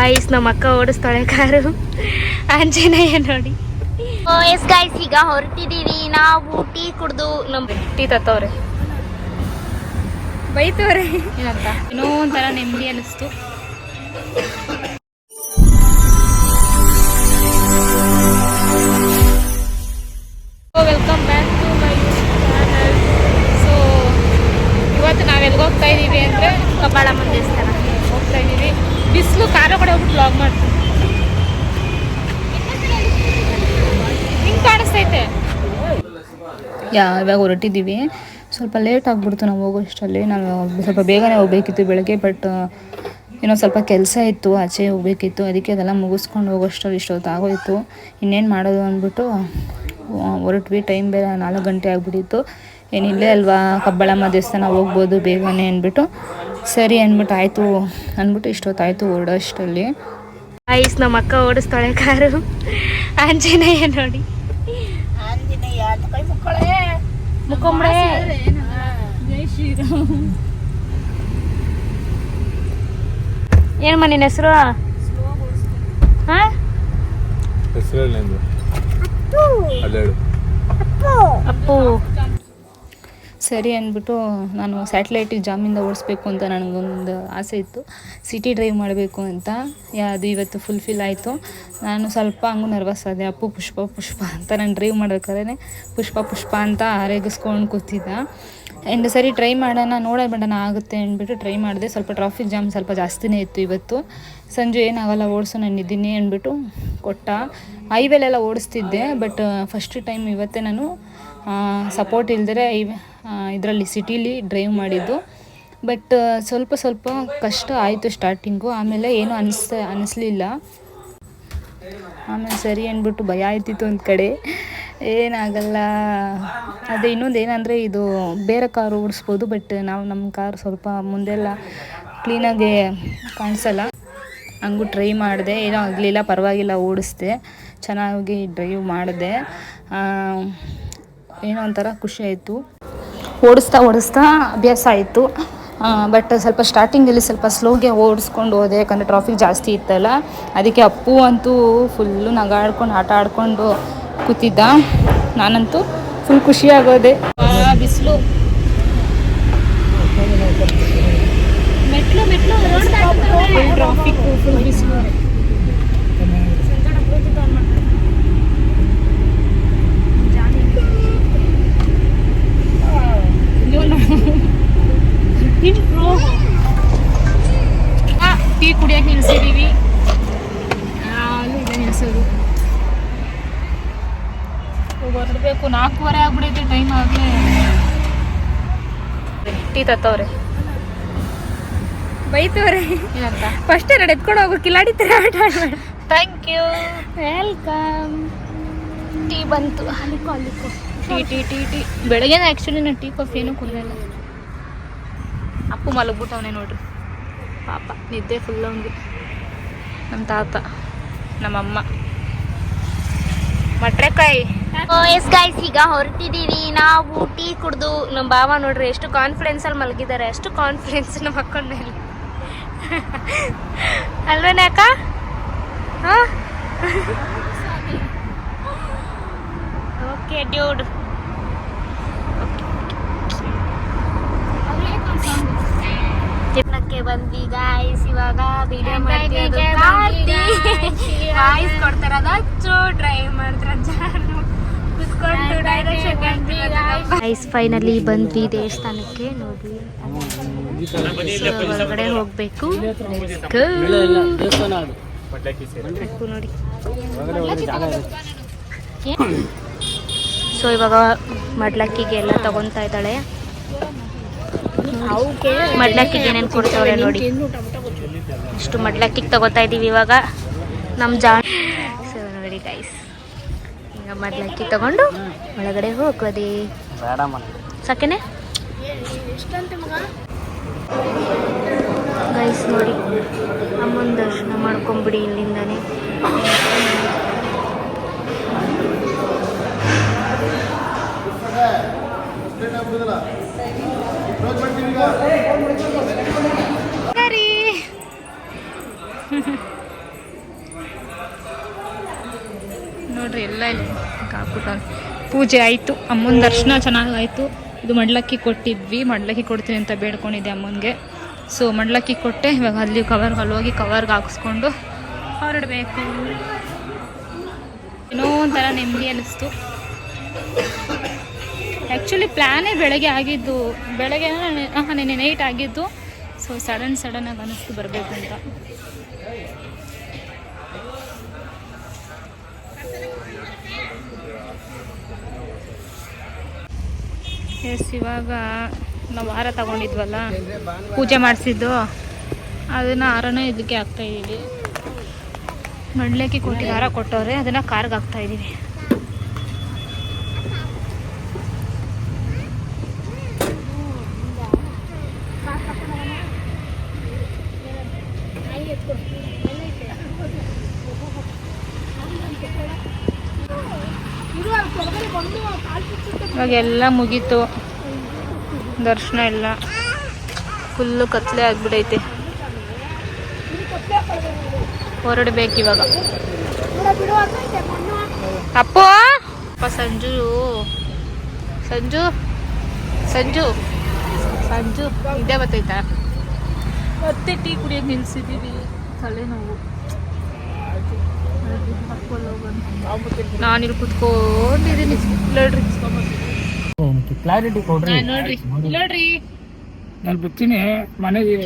Guys ನಮ್ಮ ಅಕ್ಕ ಓಡಿಸ್ತಾಳೆ car. Anjaneya ನೋಡಿ. ಎಸ್ ಗೈಸ್, ಈಗ ಹೊರಟಿದೀವಿ ನಾವು. ಟೀ ಕುಡ್ದು ಟೀ ತತ್ತವ್ರೆ, ಬೈತವ್ರೆ ಏನಂತ ಏನೋ ಒಂಥರ ನೆಮ್ಮದಿ ಅನಿಸ್ತು. Welcome back to my channel. So ಇವತ್ತು ನಾವೆಲ್ಗೆ ಹೋಗ್ತಾ ಇದ್ದೀವಿ ಅಂದರೆ ಕಬ್ಬಾಳಮ್ಮನ ದೇವಸ್ಥಾನ ಹೋಗ್ತಾ ಇದ್ದೀವಿ. ಬಿಸಿಲು ಕಾರು ಕಡೆ ಹೋಗ್ಬಿಟ್ಟು ವ್ಲಾಗ್ ಮಾಡ್ತೀವಿ. ಹಿಂಗೆ ಕಾಣಿಸ್ತೈತೆ. ಇವಾಗ ಹೊರಟಿದ್ದೀವಿ. ಸ್ವಲ್ಪ ಲೇಟ್ ಆಗಿಬಿಡ್ತು ನಾವು ಹೋಗೋಷ್ಟರಲ್ಲಿ. ನಾವು ಸ್ವಲ್ಪ ಬೇಗನೆ ಹೋಗ್ಬೇಕಿತ್ತು ಬೆಳಗ್ಗೆ, ಬಟ್ ಏನೋ ಸ್ವಲ್ಪ ಕೆಲಸ ಇತ್ತು, ಆಚೆ ಹೋಗ್ಬೇಕಿತ್ತು. ಅದಕ್ಕೆ ಅದೆಲ್ಲ ಮುಗಿಸ್ಕೊಂಡು ಹೋಗೋಷ್ಟರಲ್ಲಿ ಇಷ್ಟೊತ್ತು ಆಗೋಯಿತು. ಇನ್ನೇನು ಮಾಡೋದು ಅಂದ್ಬಿಟ್ಟು ಹೊರಟ್ವಿ. ಟೈಮ್ ಬೇರೆ 4 ಗಂಟೆ ಆಗಿಬಿಟ್ಟಿತ್ತು. ಏನಿಲ್ಲೇ ಅಲ್ವಾ ಕಬ್ಬಾಳಮ್ಮ ದೇವಸ್ಥಾನ, ಹೋಗ್ಬೋದು ಬೇಗನೆ ಅಂದ್ಬಿಟ್ಟು ಸರಿ ಅಂದ್ಬಿಟ್ಟು ಆಯಿತು ಅಂದ್ಬಿಟ್ಟು ಇಷ್ಟೊತ್ತಾಯಿತು ಹೊರಡೋಷ್ಟರಲ್ಲಿ. ಐಸ್ ನಮ್ಮ ಅಕ್ಕ ಓಡಿಸ್ತಾಳೆ ಕಾರು. ಆಂಜನೇಯ ನೋಡಿ. ಆಂಜನೇಯ ಕೈ ಮುಕ್ಕೊಂಬಳೆ. ಜೈ ಶ್ರೀರಾಮ್. ಏನಮ್ಮ ನಿನ್ನ ಹೆಸರು? ಅಪ್ಪು. ಸರಿ ಅಂದ್ಬಿಟ್ಟು ನಾನು ಸ್ಯಾಟಲೈಟಿಗೆ ಜಾಮಿಂದ ಓಡಿಸ್ಬೇಕು ಅಂತ ನನಗೊಂದು ಆಸೆ ಇತ್ತು, ಸಿಟಿ ಡ್ರೈವ್ ಮಾಡಬೇಕು ಅಂತ. ಅದು ಇವತ್ತು ಫುಲ್ಫಿಲ್ ಆಯಿತು. ನಾನು ಸ್ವಲ್ಪ ಹಂಗೂ ನರ್ವಸ್ ಆದೆ. ಅಪ್ಪು ಪುಷ್ಪ ಪುಷ್ಪ ಅಂತ ನಾನು ಡ್ರೈವ್ ಮಾಡೋಕ್ಕಾದ್ರೆ ಪುಷ್ಪ ಪುಷ್ಪ ಅಂತ ಆರೇಗಿಸ್ಕೊಂಡು ಕೂತಿದ್ದ. ಆ್ಯಂಡ್ ಸರಿ ಟ್ರೈ ಮಾಡೋಣ, ನೋಡೋಣ ಆಗುತ್ತೆ ಅಂದ್ಬಿಟ್ಟು ಟ್ರೈ ಮಾಡಿದೆ. ಸ್ವಲ್ಪ ಟ್ರಾಫಿಕ್ ಜಾಮ್ ಸ್ವಲ್ಪ ಜಾಸ್ತಿನೇ ಇತ್ತು ಇವತ್ತು. ಸಂಜೆ ಏನಾಗಲ್ಲ ಓಡಿಸು, ನಾನು ಇದ್ದೀನಿ ಅಂದ್ಬಿಟ್ಟು ಕೊಟ್ಟ. ಹೈವೇಲೆಲ್ಲ ಓಡಿಸ್ತಿದ್ದೆ, ಬಟ್ ಫಸ್ಟ್ ಟೈಮ್ ಇವತ್ತೇ ನಾನು ಸಪೋರ್ಟ್ ಇಲ್ದಿರೆ ಇದರಲ್ಲಿ ಸಿಟೀಲಿ ಡ್ರೈವ್ ಮಾಡಿದ್ದು. ಬಟ್ ಸ್ವಲ್ಪ ಕಷ್ಟ ಆಯಿತು ಸ್ಟಾರ್ಟಿಂಗು. ಆಮೇಲೆ ಏನೂ ಅನ್ನಿಸ್ಲಿಲ್ಲ. ಆಮೇಲೆ ಸರಿ ಅಂದ್ಬಿಟ್ಟು ಭಯ ಆಯ್ತಿತ್ತು ಒಂದು ಕಡೆ. ಏನಾಗಲ್ಲ. ಅದೇ ಇನ್ನೊಂದು ಏನಂದರೆ, ಇದು ಬೇರೆ ಕಾರು ಓಡಿಸ್ಬೋದು, ಬಟ್ ನಮ್ಮ ಕಾರು ಸ್ವಲ್ಪ ಮುಂದೆಲ್ಲ ಕ್ಲೀನಾಗಿ ಕಾಣಿಸಲ್ಲ. ಹಂಗೂ ಟ್ರೈ ಮಾಡಿದೆ, ಏನೋ ಆಗಲಿಲ್ಲ, ಪರವಾಗಿಲ್ಲ, ಓಡಿಸ್ದೆ, ಚೆನ್ನಾಗಿ ಡ್ರೈವ್ ಮಾಡಿದೆ. ಏನೋ ಒಂಥರ ಖುಷಿ ಆಯಿತು. ಓಡಿಸ್ತಾ ಅಭ್ಯಾಸ ಆಯಿತು. ಬಟ್ ಸ್ವಲ್ಪ ಸ್ಟಾರ್ಟಿಂಗಲ್ಲಿ ಸ್ವಲ್ಪ ಸ್ಲೋಗೆ ಓಡಿಸ್ಕೊಂಡು ಹೋದೆ, ಯಾಕಂದರೆ ಟ್ರಾಫಿಕ್ ಜಾಸ್ತಿ ಇತ್ತಲ್ಲ. ಅದಕ್ಕೆ ಅಪ್ಪು ಅಂತೂ ಫುಲ್ಲು ನಗಾಡ್ಕೊಂಡು ಆಟ ಆಡ್ಕೊಂಡು ಕೂತಿದ್ದ. ನಾನಂತೂ ಫುಲ್ ಖುಷಿಯಾಗೋದೆ. ಬಿಸಿಲು, ಮೆಟ್ಲು ಫುಲ್ ಟ್ರಾಫಿಕ್, ಫುಲ್ ಬಿಸಿಲು. ಟೀ ಕುಡಿಯೋಕೆ ನಿಲ್ಸಿದ್ದೀವಿ. ನಿಲ್ಸೋದು ಹೊರಡಬೇಕು. 4:15 ಆಗ್ಬಿಡೈತೆ ಟೈಮ್. ಆಗಲೇ ಟೀ ತತ್ತವ್ರೆ, ಬೈತವ್ರೆ ಏನಂತ. ಫಸ್ಟ್ ಎರಡು ಎತ್ಕೊಂಡು ಹೋಗೋ ಕಿಲಾಡಿತಾರೆ ಆಟ ಆಡಬೇಡ. Thank you, welcome. ಟೀ ಬಂತು. ಟೀ ಬೆಳಗ್ಗೆ ಆ್ಯಕ್ಚುಲಿ ನಾನು ಟೀ ಕಾಫಿ ಏನೂ ಕುಡಿಯಲ್ಲ. ಅಪ್ಪು ಮಲಗ್ಬಿಟ್ಟವನೇ ನೋಡ್ರಿ ಪಾಪ, ನಿದ್ದೆ ಫುಲ್ ಅವನಿಗೆ. ನಮ್ಮ ತಾತ, ನಮ್ಮಮ್ಮ ಮಟ್ರೆಕಾಯಿ. ಎಸ್ ಗೈಸ್, ಈಗ ಹೊರಟಿದ್ದೀವಿ ನಾವು. ಟೀ ಕುಡ್ದು ನಮ್ಮ ಬಾವ ನೋಡ್ರಿ ಎಷ್ಟು ಕಾನ್ಫಿಡೆನ್ಸಲ್ಲಿ ಮಲಗಿದ್ದಾರೆ. ಅಷ್ಟು ಕಾನ್ಫಿಡೆನ್ಸ್ ನಮ್ಮ ಅಕ್ಕನ ಮೇಲೆ ಅಲ್ವೇನೆ ಅಕ್ಕ? ಹಾಂ, ಓಕೆ ಡ್ಯೂಡ್. ತಿನ್ನಕ್ಕೆ ಬಂದ್ವಿ ಗಾಯ್ಸ್. ಇವಾಗ ವಿಡಿಯೋ ಮಾಡ್ತಿರೋದು ವಾಯ್ಸ್ ಕೊಡ್ತಾರದ ಡ್ರೈವ್ ಮಾಡಿದ್ರ ಕುತ್ಕೊಂಡು ಗೈಸ್. ಫೈನಲಿ ಬಂದ್ವಿ ದೇವಸ್ಥಾನಕ್ಕೆ. ನೋಡಿ ಹೊರಗಡೆ ಹೋಗ್ಬೇಕು. ನೋಡಿ. ಸೊ ಇವಾಗ ಮಡ್ಲಕ್ಕಿಗೆ ಎಲ್ಲ ತಗೊತಾ ಇದ್ದಾಳೆ. ಮಡ್ಲಕ್ಕಿಗೆ ಏನೇನು ಕೊಡ್ತಾವ್ರೆ ನೋಡಿ. ಇಷ್ಟು ಮಡ್ಲಕ್ಕಿಗೆ ತಗೋತಾ ಇದ್ದೀವಿ ಇವಾಗ ನಮ್ಮ ಸೊ ನೋಡಿ ಗೈಸ್, ಈಗ ಮಡ್ಲಕ್ಕಿ ತಗೊಂಡು ಒಳಗಡೆ ಹೋಗೋದೇ ಸಾಕೆನೆ ಗೈಸ್. ನೋಡಿ ಅಮ್ಮನ ದರ್ಶನ ಮಾಡ್ಕೊಂಬಿಡಿ ಇಲ್ಲಿಂದಾನೆ. ಸರಿ ನೋಡ್ರಿ ಎಲ್ಲ ಇಲ್ಲಿ ಹಾಕ್ಬಿಟ್ಟವ್ರೆ. ಪೂಜೆ ಆಯಿತು, ಅಮ್ಮನ ದರ್ಶನ ಚೆನ್ನಾಗಾಯಿತು. ಇದು ಮಡ್ಲಕ್ಕಿ ಕೊಟ್ಟಿದ್ವಿ, ಮಡ್ಲಕ್ಕಿ ಕೊಡ್ತೀನಿ ಅಂತ ಬೇಡ್ಕೊಂಡಿದ್ದೆ ಅಮ್ಮನಿಗೆ. ಸೊ ಮಡ್ಲಕ್ಕಿ ಕೊಟ್ಟೆ. ಇವಾಗ ಅಲ್ಲಿ ಹೋಗಿ ಕವರ್ಗೆ ಹಾಕಿಸ್ಕೊಂಡು ಹೊರಡಬೇಕು. ಏನೋ ಒಂಥರ ನೆಮ್ಮದಿ ಅನ್ನಿಸ್ತು. ಆ್ಯಕ್ಚುಲಿ ಪ್ಲ್ಯಾನೇ ಬೆಳಗ್ಗೆ ಆಗಿದ್ದು, ಬೆಳಗ್ಗೆ ನೆನ್ನೆ ನೈಟ್ ಆಗಿದ್ದು. ಸೊ ಸಡನ್ನಾಗಿ ಅನ್ನಿಸ್ತು ಬರಬೇಕು ಅಂತ. ಎಸ್, ಇವಾಗ ನಾವು ಹಾರ ತಗೊಂಡಿದ್ವಲ್ಲ, ಪೂಜೆ ಮಾಡಿಸಿದ್ದು, ಅದನ್ನು ಹಾರನ ಇದಕ್ಕೆ ಹಾಕ್ತಾಯಿದ್ದೀವಿ. ಮಡ್ಲಕ್ಕಿ ಕೊಟ್ಟಿದ್ದು ಹಾರ ಕೊಟ್ಟವ್ರೆ, ಅದನ್ನು ಕಾರ್ಗೆ ಹಾಕ್ತಾಯಿದ್ದೀವಿ. ಇವಾಗೆಲ್ಲ ಮುಗೀತು ದರ್ಶನ ಎಲ್ಲ. ಫುಲ್ಲು ಕತ್ಲೆ ಆಗ್ಬಿಡೈತೆ, ಹೊರಡ್ಬೇಕಿವಾಗ. ಅಪ್ಪು ಅಪ್ಪ ಸಂಜು ಸಂಜು ಸಂಜು ಸಂಜು ಇದೇ ಬರ್ತೈತಾ? ಮತ್ತೆ ಟೀ ಕುಡಿಯೋದು ನಿಲ್ಸಿದ್ದೀವಿ, ತಲೆನೋವು. ನಾನಿಲ್ಲಿ ಕುತ್ಕೊಂಡಿದ್ದೀನಿ ನೋಡ್ರಿ. ಕ್ಲಾರಿಟಿ ಕೊಡ್ರಿ. ನೋಡ್ರಿ ನೋಡ್ರಿ, ನಾನು ಬರ್ತೀನಿ ಮನೆಗೆ.